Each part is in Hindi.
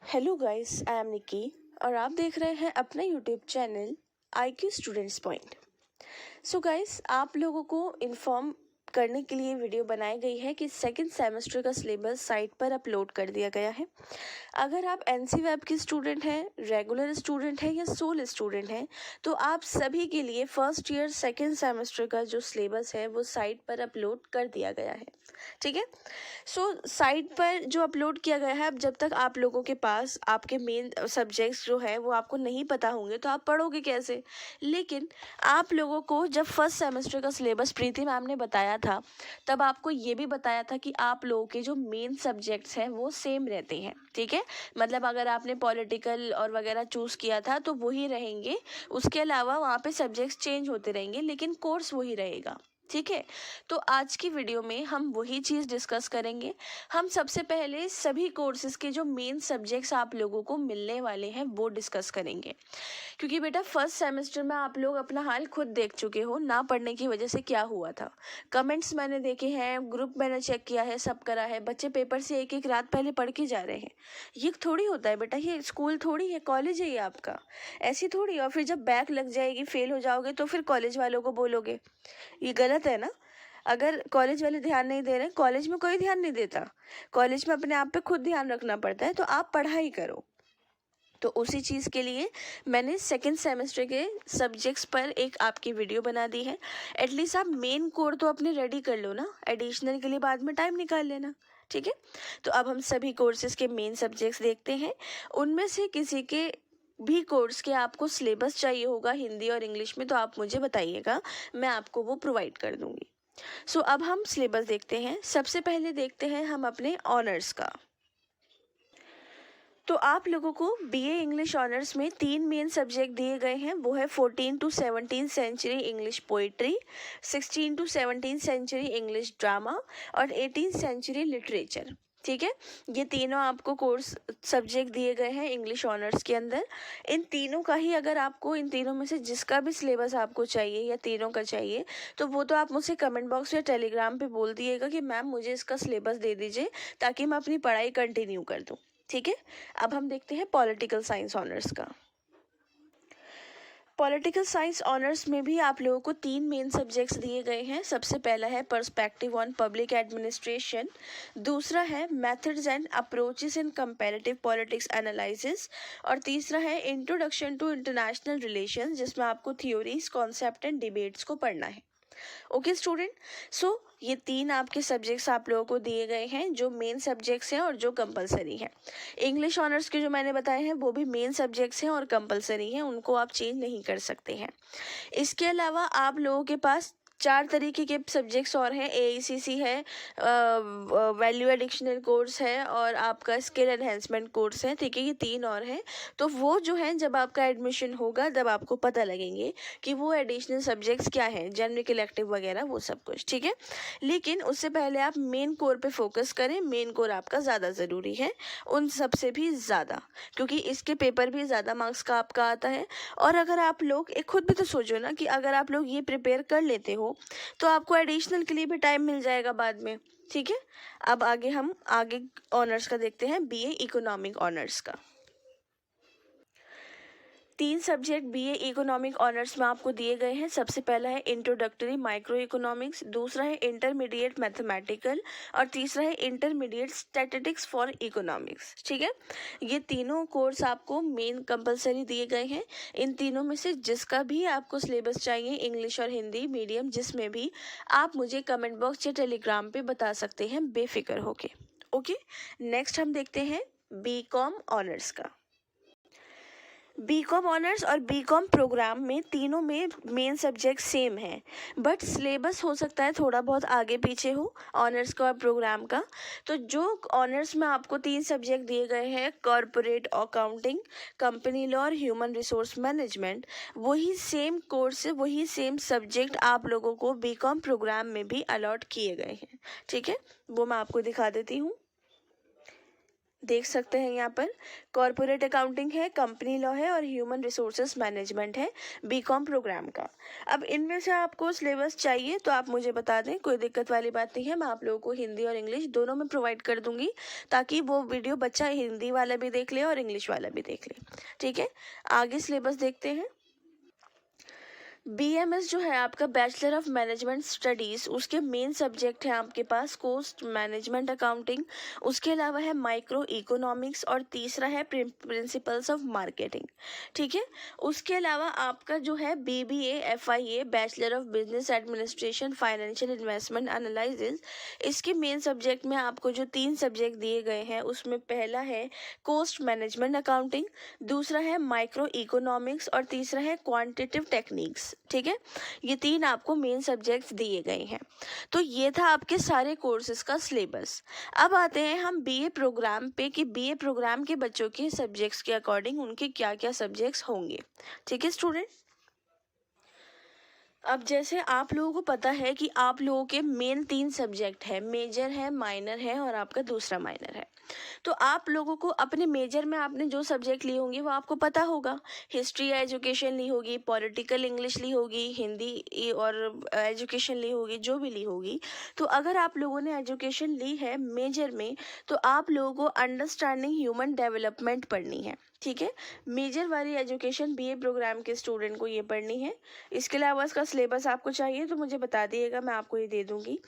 हेलो गाइस, आई एम निकी और आप देख रहे हैं अपना YouTube channel IQ students point. So guys, आप लोगों को इन्फॉर्म करने के लिए वीडियो बनाई गई है कि सेकंड सेमेस्टर का सिलेबस साइट पर अपलोड कर दिया गया है। अगर आप NC वेब के स्टूडेंट हैं, रेगुलर स्टूडेंट हैं या सोल स्टूडेंट हैं, तो आप सभी के लिए फर्स्ट ईयर सेकंड सेमेस्टर का जो सिलेबस है वो साइट पर अपलोड कर दिया गया है। ठीक है। सो साइट पर जो अपलोड किया गया है, अब जब तक आप लोगों के पास आपके मेन सब्जेक्ट्स जो है वो आपको नहीं पता होंगे तो आप पढ़ोगे कैसे। लेकिन आप लोगों को जब फर्स्ट सेमेस्टर का सिलेबस प्रीति मैम ने बताया था, तब आपको ये भी बताया था कि आप लोगों के जो मेन सब्जेक्ट्स हैं वो सेम रहते हैं। ठीक है। मतलब अगर आपने पॉलिटिकल और वगैरह चूज़ किया था तो वही रहेंगे, उसके अलावा वहाँ पे सब्जेक्ट्स चेंज होते रहेंगे लेकिन कोर्स वही रहेगा। ठीक है। तो आज की वीडियो में हम वही चीज़ डिस्कस करेंगे। हम सबसे पहले सभी कोर्सेज़ के जो मेन सब्जेक्ट्स आप लोगों को मिलने वाले हैं वो डिस्कस करेंगे, क्योंकि बेटा फर्स्ट सेमेस्टर में आप लोग अपना हाल खुद देख चुके हो ना पढ़ने की वजह से क्या हुआ था। कमेंट्स मैंने देखे हैं, ग्रुप मैंने चेक किया है, सब करा है, बच्चे पेपर से एक एक रात पहले पढ़ के जा रहे हैं। ये थोड़ी होता है बेटा, ये स्कूल थोड़ी है, कॉलेज है ये आपका। ऐसी थोड़ी। और फिर जब बैक लग जाएगी, फेल हो जाओगे तो फिर कॉलेज वालों को बोलोगे, ये गलत है ना। अगर कॉलेज वाले ध्यान नहीं दे रहे, कॉलेज में कोई ध्यान नहीं देता, कॉलेज में अपने आप पे खुद ध्यान रखना पड़ता है, तो आप पढ़ाई करो। तो उसी चीज़ के लिए मैंने सेकंड सेमेस्टर के सब्जेक्ट्स पर एक आपकी वीडियो बना दी है। एटलीस्ट आप मेन कोर तो अपने रेडी कर लो ना, एडिशनल के लिए बाद में टाइम निकाल लेना। ठीक है। तो अब हम सभी कोर्सेज के मेन सब्जेक्ट्स देखते हैं। उनमें से किसी के भी कोर्स के आपको सिलेबस चाहिए होगा हिंदी और इंग्लिश में तो आप मुझे बताइएगा, मैं आपको वो प्रोवाइड कर दूंगी। सो अब हम सिलेबस देखते हैं। सबसे पहले देखते हैं हम अपने ऑनर्स का। तो आप लोगों को BA इंग्लिश ऑनर्स में 3 मेन सब्जेक्ट दिए गए हैं। वो है 14 to 17 century English poetry, 16 to 17 century English drama और 18 सेंचुरी लिटरेचर। ठीक है। ये तीनों आपको कोर्स सब्जेक्ट दिए गए हैं इंग्लिश ऑनर्स के अंदर। इन तीनों का ही अगर आपको इन तीनों में से जिसका भी सिलेबस आपको चाहिए या तीनों का चाहिए, तो वो तो आप मुझसे कमेंट बॉक्स या टेलीग्राम पे बोल दिएगा कि मैम मुझे इसका सिलेबस दे दीजिए, ताकि मैं अपनी पढ़ाई कंटिन्यू कर दूँ। ठीक है। अब हम देखते हैं पॉलिटिकल साइंस ऑनर्स का। पॉलिटिकल साइंस ऑनर्स में भी आप लोगों को 3 मेन सब्जेक्ट्स दिए गए हैं। सबसे पहला है पर्सपेक्टिव ऑन पब्लिक एडमिनिस्ट्रेशन, दूसरा है methods and approaches in comparative politics analysis और तीसरा है इंट्रोडक्शन टू इंटरनेशनल रिलेशंस, जिसमें आपको थ्योरीज, कॉन्सेप्ट एंड डिबेट्स को पढ़ना है। Okay student. सो ये 3 आपके सब्जेक्ट्स आप लोगों को दिए गए हैं जो मेन सब्जेक्ट्स हैं और जो कंपलसरी हैं। इंग्लिश ऑनर्स के जो मैंने बताए हैं वो भी मेन सब्जेक्ट्स हैं और कंपलसरी हैं, उनको आप चेंज नहीं कर सकते हैं। इसके अलावा आप लोगों के पास 4 तरीके के सब्जेक्ट्स और हैं। AICC है, वैल्यू एडिक्शनल कोर्स है और आपका स्किल एनहेंसमेंट कोर्स है। ठीक है। ये 3 और हैं। तो वो जो है जब आपका एडमिशन होगा तब आपको पता लगेंगे कि वो एडिशनल सब्जेक्ट्स क्या हैं, जनरल इलेक्टिव वगैरह वो सब कुछ। ठीक है। लेकिन उससे पहले आप मेन कोर पे फोकस करें। मेन कोर आपका ज़्यादा ज़रूरी है उन सबसे भी ज़्यादा, क्योंकि इसके पेपर भी ज़्यादा मार्क्स का आपका आता है। और अगर आप लोग एक खुद भी तो सोचो ना कि अगर आप लोग ये प्रिपेयर कर लेते हो तो आपको एडिशनल के लिए भी टाइम मिल जाएगा बाद में। ठीक है। अब हम आगे ऑनर्स का देखते हैं, BA इकोनॉमिक ऑनर्स का। 3 सब्जेक्ट BA इकोनॉमिक ऑनर्स में आपको दिए गए हैं। सबसे पहला है इंट्रोडक्टरी माइक्रो इकोनॉमिक्स, दूसरा है इंटरमीडिएट मैथमेटिकल और तीसरा है इंटरमीडिएट स्टैटिस्टिक्स फॉर इकोनॉमिक्स। ठीक है। ये तीनों कोर्स आपको मेन कंपलसरी दिए गए हैं। इन तीनों में से जिसका भी आपको सिलेबस चाहिए, इंग्लिश और हिंदी मीडियम जिसमें भी, आप मुझे कमेंट बॉक्स या टेलीग्राम पे बता सकते हैं बेफिक्र होके। ओके। नेक्स्ट हम देखते हैं BCom ऑनर्स का। BCom ऑनर्स और BCom प्रोग्राम में तीनों में मेन सब्जेक्ट सेम है, बट सिलेबस हो सकता है थोड़ा बहुत आगे पीछे हो ऑनर्स का और प्रोग्राम का। तो जो ऑनर्स में आपको 3 सब्जेक्ट दिए गए हैं, कॉरपोरेट अकाउंटिंग, कंपनी लॉ और ह्यूमन रिसोर्स मैनेजमेंट, वही सेम कोर्स, वही सेम सब्जेक्ट आप लोगों को BCom प्रोग्राम में भी अलॉट किए गए हैं। ठीक है। वो मैं आपको दिखा देती हूँ। देख सकते हैं यहाँ पर कॉरपोरेट अकाउंटिंग है, कंपनी लॉ है और ह्यूमन रिसोर्सेज मैनेजमेंट है बीकॉम प्रोग्राम का। अब इनमें से आपको सिलेबस चाहिए तो आप मुझे बता दें, कोई दिक्कत वाली बात नहीं है। मैं आप लोगों को हिंदी और इंग्लिश दोनों में प्रोवाइड कर दूंगी ताकि वो वीडियो बच्चा हिंदी वाला भी देख ले और इंग्लिश वाला भी देख ले। ठीक है, आगे सिलेबस देखते हैं। BMS जो है आपका बैचलर ऑफ मैनेजमेंट स्टडीज़, उसके मेन सब्जेक्ट हैं आपके पास कॉस्ट मैनेजमेंट अकाउंटिंग, उसके अलावा है माइक्रो इकोनॉमिक्स और तीसरा है प्रिंसिपल्स ऑफ मार्केटिंग। ठीक है, उसके अलावा आपका जो है BBA FIA bachelor of business administration financial investment analysis, इसके मेन सब्जेक्ट में आपको जो 3 सब्जेक्ट दिए गए हैं उसमें पहला है कॉस्ट मैनेजमेंट अकाउंटिंग, दूसरा है माइक्रो इकोनॉमिक्स और तीसरा है क्वांटिटेटिव टेक्निक्स। ठीक है, ये 3 आपको मेन सब्जेक्ट्स दिए गए हैं। तो ये था आपके सारे कोर्सेज का सिलेबस। अब आते हैं हम BA प्रोग्राम पे कि BA प्रोग्राम के बच्चों के सब्जेक्ट्स के अकॉर्डिंग उनके क्या क्या सब्जेक्ट्स होंगे। ठीक है स्टूडेंट, अब जैसे आप लोगों को पता है कि आप लोगों के मेन 3 सब्जेक्ट है, मेजर है, माइनर है और आपका दूसरा माइनर है। तो आप लोगों को अपने मेजर में आपने जो सब्जेक्ट लिए होंगे वो आपको पता होगा। हिस्ट्री या एजुकेशन ली होगी, पॉलिटिकल इंग्लिश ली होगी, हिंदी और एजुकेशन ली होगी, जो भी ली होगी। तो अगर आप लोगों ने एजुकेशन ली है मेजर में तो आप लोगों को अंडरस्टैंडिंग ह्यूमन डेवलपमेंट पढ़नी है। ठीक है, मेजर वाली एजुकेशन BA प्रोग्राम के स्टूडेंट को ये पढ़नी है। इसके अलावा इसका सिलेबस आपको चाहिए तो मुझे बता दिएगा, मैं आपको ये दे दूंगी।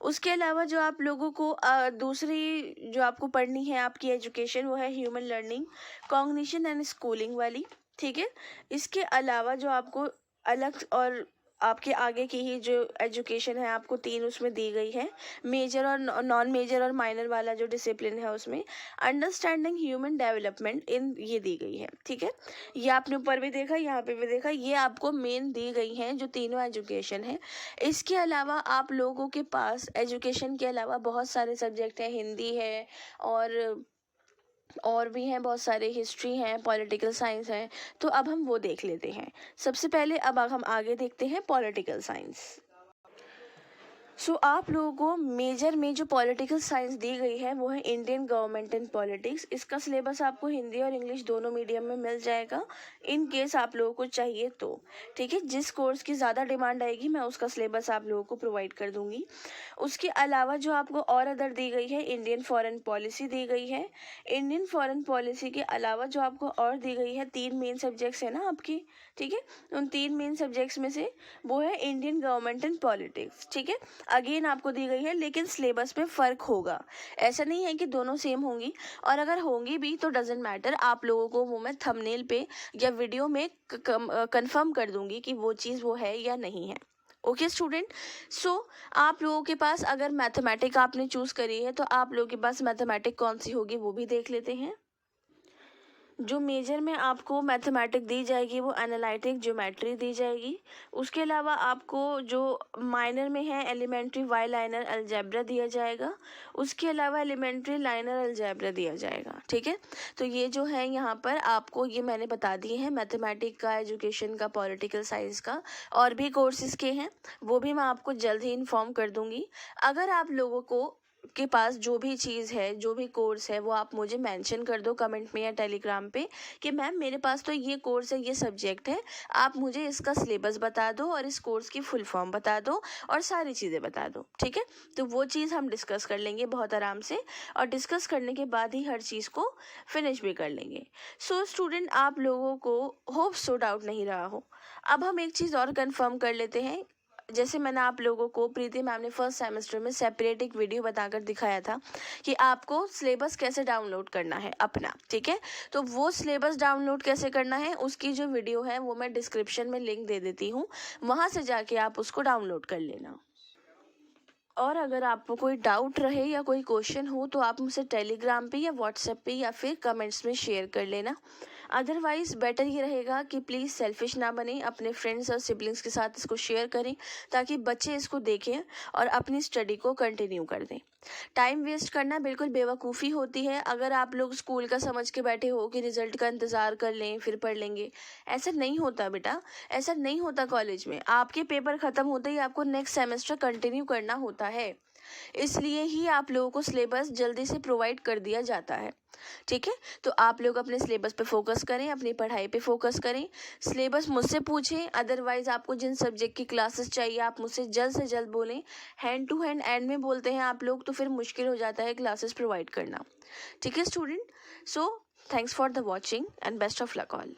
उसके अलावा जो आप लोगों को दूसरी जो आपको पढ़नी है आपकी एजुकेशन वो है human learning, cognition and schooling वाली। ठीक है, इसके अलावा जो आपको अलग और आपके आगे की ही जो एजुकेशन है आपको 3 उसमें दी गई है, मेजर और नॉन मेजर और माइनर वाला जो डिसिप्लिन है उसमें अंडरस्टैंडिंग ह्यूमन डेवलपमेंट इन ये दी गई है। ठीक है, ये आपने ऊपर भी देखा, यहाँ पे भी देखा, ये आपको मेन दी गई हैं जो तीनों एजुकेशन है। इसके अलावा आप लोगों के पास एजुकेशन के अलावा बहुत सारे सब्जेक्ट हैं, हिंदी है और भी हैं बहुत सारे, हिस्ट्री हैं, पॉलिटिकल साइंस है। तो अब हम वो देख लेते हैं। सबसे पहले अब हम आगे देखते हैं पॉलिटिकल साइंस। आप लोगों को मेजर में जो पॉलिटिकल साइंस दी गई है वो है इंडियन गवर्नमेंट एंड पॉलिटिक्स। इसका सिलेबस आपको हिंदी और इंग्लिश दोनों मीडियम में मिल जाएगा इन केस आप लोगों को चाहिए तो। ठीक है, जिस कोर्स की ज़्यादा डिमांड आएगी मैं उसका सिलेबस आप लोगों को प्रोवाइड कर दूंगी। उसके अलावा जो आपको और अदर दी गई है, इंडियन फॉरेन पॉलिसी दी गई है। इंडियन फॉरेन पॉलिसी के अलावा जो आपको और दी गई है 3 मेन सब्जेक्ट्स है ना आपकी। ठीक है, उन 3 मेन सब्जेक्ट्स में से वो है इंडियन गवर्नमेंट एंड पॉलिटिक्स। ठीक है, अगेन आपको दी गई है लेकिन सिलेबस में फ़र्क होगा, ऐसा नहीं है कि दोनों सेम होंगी। और अगर होंगी भी तो डजेंट मैटर, आप लोगों को वो मैं थंबनेल पे या वीडियो में कंफर्म कर दूंगी कि वो चीज़ वो है या नहीं है। ओके स्टूडेंट, आप लोगों के पास अगर मैथमेटिक आपने चूज़ करी है तो आप लोगों के पास मैथमेटिक कौन सी होगी वो भी देख लेते हैं। जो मेजर में आपको मैथमेटिक दी जाएगी वो एनालिटिक ज्योमेट्री दी जाएगी। उसके अलावा आपको जो माइनर में है एलिमेंट्री वाई लाइनर अलजेब्रा दिया जाएगा। उसके अलावा एलिमेंट्री लाइनर अलजेब्रा दिया जाएगा। ठीक है, तो ये जो है यहाँ पर आपको ये मैंने बता दिए हैं मैथमेटिक का, एजुकेशन का, पॉलिटिकल साइंस का, और भी कोर्सेज़ के हैं वो भी मैं आपको जल्द ही इन्फॉर्म कर दूँगी। अगर आप लोगों को के पास जो भी चीज़ है, जो भी कोर्स है वो आप मुझे मेंशन कर दो कमेंट में या टेलीग्राम पे कि मैम मेरे पास तो ये कोर्स है, ये सब्जेक्ट है, आप मुझे इसका सिलेबस बता दो और इस कोर्स की फुल फॉर्म बता दो और सारी चीज़ें बता दो। ठीक है, तो वो चीज़ हम डिस्कस कर लेंगे बहुत आराम से और डिस्कस करने के बाद ही हर चीज़ को फिनिश भी कर लेंगे। स्टूडेंट, आप लोगों को होप सो डाउट नहीं रहा हो। अब हम एक चीज़ और कंफर्म कर लेते हैं। जैसे मैंने आप लोगों को प्रीति मैम ने फर्स्ट सेमेस्टर में सेपरेट एक वीडियो बताकर दिखाया था कि आपको सिलेबस कैसे डाउनलोड करना है अपना। ठीक है, तो वो सिलेबस डाउनलोड कैसे करना है उसकी जो वीडियो है वो मैं डिस्क्रिप्शन में लिंक दे देती हूँ, वहाँ से जाके आप उसको डाउनलोड कर लेना। और अगर आपको कोई डाउट रहे या कोई क्वेश्चन हो तो आप मुझसे टेलीग्राम पे या व्हाट्सएप पे या फिर कमेंट्स में शेयर कर लेना। अदरवाइज़ बेटर ये रहेगा कि प्लीज़ सेल्फिश ना बने, अपने फ्रेंड्स और सिबलिंग्स के साथ इसको शेयर करें ताकि बच्चे इसको देखें और अपनी स्टडी को कंटिन्यू कर दें। टाइम वेस्ट करना बिल्कुल बेवकूफ़ी होती है। अगर आप लोग स्कूल का समझ के बैठे हो कि रिजल्ट का इंतज़ार कर लें फिर पढ़ लेंगे, ऐसा नहीं होता बेटा, ऐसा नहीं होता। कॉलेज में आपके पेपर ख़त्म होते ही आपको नेक्स्ट सेमेस्टर कंटिन्यू करना होता है। इसलिए ही आप लोगों को सिलेबस जल्दी से प्रोवाइड कर दिया जाता है। ठीक है, तो आप लोग अपने सिलेबस पे फोकस करें, अपनी पढ़ाई पे फोकस करें। सिलेबस मुझसे पूछें, अदरवाइज आपको जिन सब्जेक्ट की क्लासेस चाहिए आप मुझसे जल्द से जल्द बोलें। हैंड टू हैंड एंड में बोलते हैं आप लोग तो फिर मुश्किल हो जाता है क्लासेस प्रोवाइड करना। ठीक है student, so thanks for the watching and best of luck all.